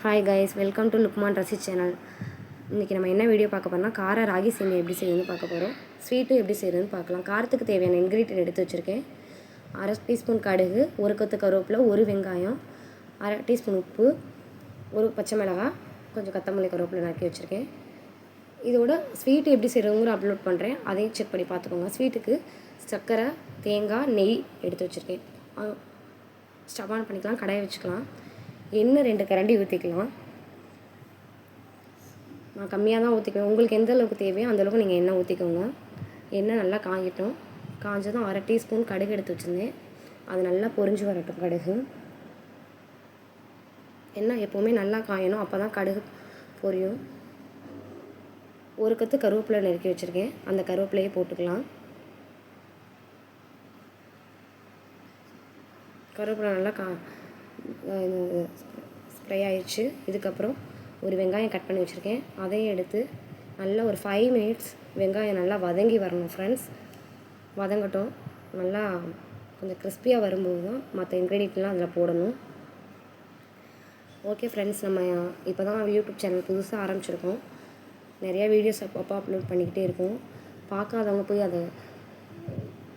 Hi guys, welcome to Luqman Rasi channel. இன்றைக்கி நம்ம என்ன வீடியோ பார்க்க போகிறோம்னா கார ராகி சேமியா எப்படி செய்யணும்னு பார்க்க போகிறோம். ஸ்வீட்டும் எப்படி செய்யணும்னு பார்க்கலாம். காரத்துக்கு தேவையான இன்க்ரீடியன்ட் எடுத்து வச்சுருக்கேன். 1/2 டீஸ்பூன் கடுகு, 1 கொத்து கருவேப்பிலை, 1 வெங்காயம், 1/2 டீஸ்பூன் உப்பு, 1 பச்சை மிளகாய், கொஞ்சம் கொத்தமல்லி கருவேப்பிலை நறுக்கி வச்சுருக்கேன். இதோட ஸ்வீட்டு எப்படி செய்கிறவங்களும் அப்லோட் பண்ணுறேன், அதையும் செக் பண்ணி பார்த்துக்கோங்க. ஸ்வீட்டுக்கு சர்க்கரை, தேங்காய், நெய் எடுத்து வச்சுருக்கேன். ஸ்டவ் ஆன் பண்ணிக்கலாம், கடாயை வச்சுக்கலாம். எண்ணெய் 2 கரண்டி ஊற்றிக்கலாம். நான் கம்மியாக தான் ஊற்றிக்குவேன். உங்களுக்கு எந்த அளவுக்கு தேவையோ அந்தளவுக்கு நீங்கள் எண்ணெய் ஊற்றிக்கோங்க. எண்ணெய் நல்லா காயட்டும். காஞ்சதும் 1/2 டீஸ்பூன் கடுகு எடுத்து வச்சுருந்தேன். அது நல்லா பொரிஞ்சு வரட்டும். கடுகு எண்ணெய் எப்போவுமே நல்லா காயணும், அப்போ தான் கடுகு பொரியும். 1 கொத்து கருவேப்பிலை நறுக்கி வச்சுருக்கேன், அந்த கருவேப்பிலையே போட்டுக்கலாம். கருவேப்பிலை நல்லா ஸ்ப்ரே ஆயிடுச்சு. இதுக்கப்புறம் 1 வெங்காயம் கட் பண்ணி வச்சுருக்கேன், அதையும் எடுத்து நல்லா ஒரு 5 மினிட்ஸ் வெங்காயம் நல்லா வதங்கி வரணும் ஃப்ரெண்ட்ஸ். வதங்கட்டும். நல்லா கொஞ்சம் கிறிஸ்பியாக வரும்போது தான் மற்ற இன்க்ரீடியன்ட்லாம் அதில் போடணும். ஓகே ஃப்ரெண்ட்ஸ், நம்ம இப்போ தான் யூடியூப் சேனல் புதுசாக ஆரம்பிச்சிருக்கோம். நிறையா வீடியோஸ் அப்பப்போ அப்லோட் பண்ணிக்கிட்டே இருக்கோம். பார்க்காதவங்க போய் அதை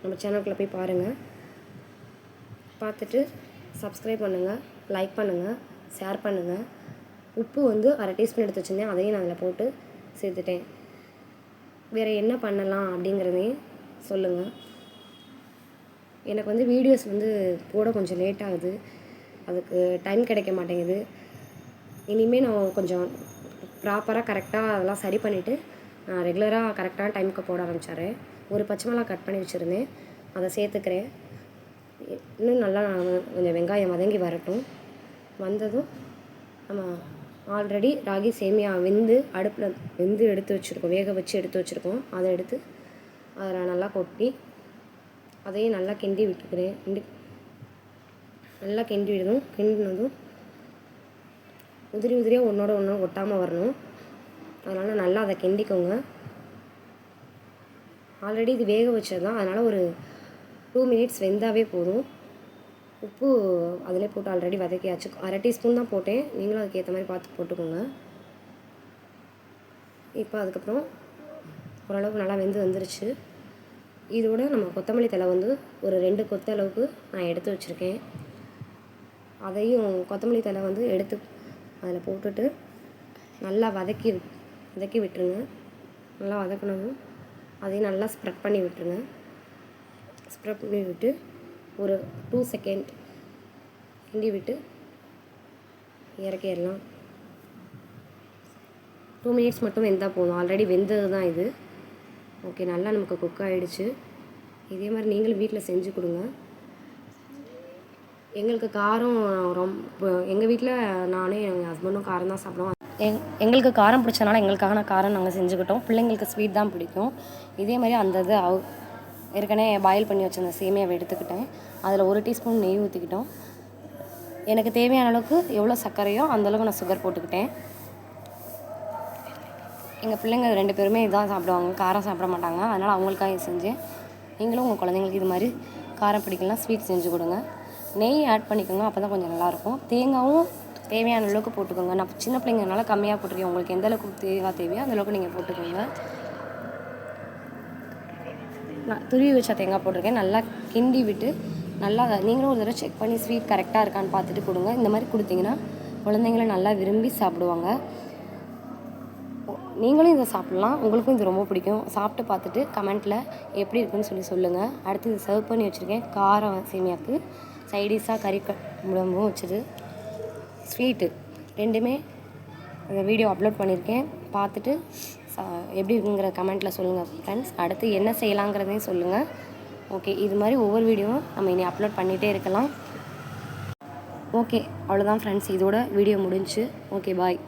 நம்ம சேனலுக்குள்ளே போய் பாருங்கள். பார்த்துட்டு சப்ஸ்கிரைப் பண்ணுங்கள், லைக் பண்ணுங்கள், ஷேர் பண்ணுங்கள். உப்பு 1/2 டீஸ்பூன் எடுத்து வச்சுருந்தேன், அதையும் நான் அதில் போட்டு சேர்த்துட்டேன். வேறு என்ன பண்ணலாம் அப்படிங்கிறதையும் சொல்லுங்கள். எனக்கு வீடியோஸ் போட கொஞ்சம் லேட் ஆகுது, அதுக்கு டைம் கிடைக்க மாட்டேங்குது. இனிமேல் நான் கொஞ்சம் ப்ராப்பராக கரெக்டாக அதெல்லாம் சரி பண்ணிவிட்டு நான் ரெகுலராக கரெக்டான டைமுக்கு போட ஆரம்பிச்சிடுறேன். 1 பச்சை மிளகா கட் பண்ணி வச்சுருந்தேன், அதை சேர்த்துக்கிறேன். இன்னும் நல்லா கொஞ்சம் வெங்காயம் வதங்கி வரட்டும். வந்ததும் நம்ம ஆல்ரெடி ராகி சேமியா அடுப்பில் எடுத்து வச்சுருக்கோம், வேக வச்சு எடுத்து வச்சுருக்கோம். அதை எடுத்து அதில் நல்லா கொட்டி அதையும் நல்லா கிண்டி விட்டுக்கிறேன். நல்லா கிண்டி விடணும். கிண்டினதும் உதிரியாக ஒன்று ஒட்டாமல் வரணும். அதனால் நல்லா அதை கிண்டிக்கோங்க. ஆல்ரெடி இது வேக வச்சது தான், அதனால் ஒரு 2 மினிட்ஸ் வெந்தாவே போதும். உப்பு அதிலே போட்டு ஆல்ரெடி வதக்கியாச்சு. 1/2 டீஸ்பூன் தான் போட்டேன், நீங்களும் அதுக்கேற்ற மாதிரி பார்த்து போட்டுக்கோங்க. இப்போ அதுக்கப்புறம் ஓரளவுக்கு நல்லா வெந்து வந்துருச்சு. இதோட நம்ம கொத்தமல்லி தழை ஒரு 2 கொத்து அளவுக்கு நான் எடுத்து வச்சுருக்கேன். அதையும் கொத்தமல்லி தழை எடுத்து அதில் போட்டுட்டு நல்லா வதக்கி விட்டுருங்க. நல்லா வதக்கினதும் அதையும் நல்லா ஸ்ப்ரெட் பண்ணி விட்டுருங்க. ஸ்ப்ரெட் பண்ணி விட்டு ஒரு 2 செகண்ட் கிண்டி விட்டு இறக்கிடலாம். 2 மினிட்ஸ் மட்டும் வெந்தால் போதும். ஆல்ரெடி வெந்தது தான் இது. ஓகே, நல்லா நமக்கு குக் ஆகிடுச்சு. இதே மாதிரி நீங்களும் வீட்டில் செஞ்சு கொடுங்க. எங்களுக்கு காரம் எங்கள் வீட்டில் நானே எங்கள் ஹஸ்பண்டும் காரம் தான் சாப்பிடுவோம். எங்களுக்கு காரம் பிடிச்சனால எங்களுக்கான காரம் நாங்கள் செஞ்சுக்கிட்டோம். பிள்ளைங்களுக்கு ஸ்வீட் தான் பிடிக்கும். இதே மாதிரி அந்த இது ஏற்கனவே பாயில் பண்ணி வச்சுருந்த சேமியாவை எடுத்துக்கிட்டேன். அதில் 1 டீஸ்பூன் நெய் ஊற்றிக்கிட்டோம். எனக்கு தேவையான அளவுக்கு எவ்வளோ சர்க்கரையோ அந்தளவுக்கு நான் சுகர் போட்டுக்கிட்டேன். எங்கள் பிள்ளைங்க 2 பேருமே இதான் சாப்பிடுவாங்க, காரம் சாப்பிட மாட்டாங்க. அதனால் அவங்களுக்காக செஞ்சேன். நீங்களும் உங்கள் குழந்தைங்களுக்கு இது மாதிரி காரம் பிடிக்கலாம், ஸ்வீட் செஞ்சு கொடுங்க. நெய் ஆட் பண்ணிக்கோங்க, அப்போ தான் கொஞ்சம் நல்லாயிருக்கும். தேங்காயும் தேவையான அளவுக்கு போட்டுக்கோங்க. நான் சின்ன பிள்ளைங்கனால கம்மியாக போட்டிருக்கேன். உங்களுக்கு எந்த அளவுக்கு தேங்காய் தேவையோ அந்தளவுக்கு நீங்கள் போட்டுக்கோங்க. நான் துருவி வச்ச தேங்காய் போட்டிருக்கேன். நல்லா கிண்டி விட்டு நல்லா நீங்களும் ஒரு தடவை செக் பண்ணி ஸ்வீட் கரெக்டாக இருக்கான்னு பார்த்துட்டு கொடுங்க. இந்த மாதிரி கொடுத்தீங்கன்னா குழந்தைங்களும் நல்லா விரும்பி சாப்பிடுவாங்க. நீங்களும் இதை சாப்பிட்லாம், உங்களுக்கும் இது ரொம்ப பிடிக்கும். சாப்பிட்டு பார்த்துட்டு கமெண்ட்டில் எப்படி இருக்குன்னு சொல்லுங்கள். அடுத்து இது சர்வ் பண்ணி வச்சுருக்கேன். காரம் சேமியாவுக்கு சைடிஷாக கறி குழம்பும் வச்சுது, ஸ்வீட்டு 2மே இந்த வீடியோ அப்லோட் பண்ணியிருக்கேன். பார்த்துட்டு எப்படி இருக்குங்கிற கமெண்ட்டில் சொல்லுங்கள் ஃப்ரெண்ட்ஸ். அடுத்து என்ன செய்யலாங்கிறதையும் சொல்லுங்கள். ஓகே, இது மாதிரி ஒவ்வொரு வீடியோவும் நம்ம இனி அப்லோட் பண்ணிகிட்டே இருக்கலாம். ஓகே, அவ்வளோதான் ஃப்ரெண்ட்ஸ், இதோட வீடியோ முடிஞ்சு. ஓகே, பாய்.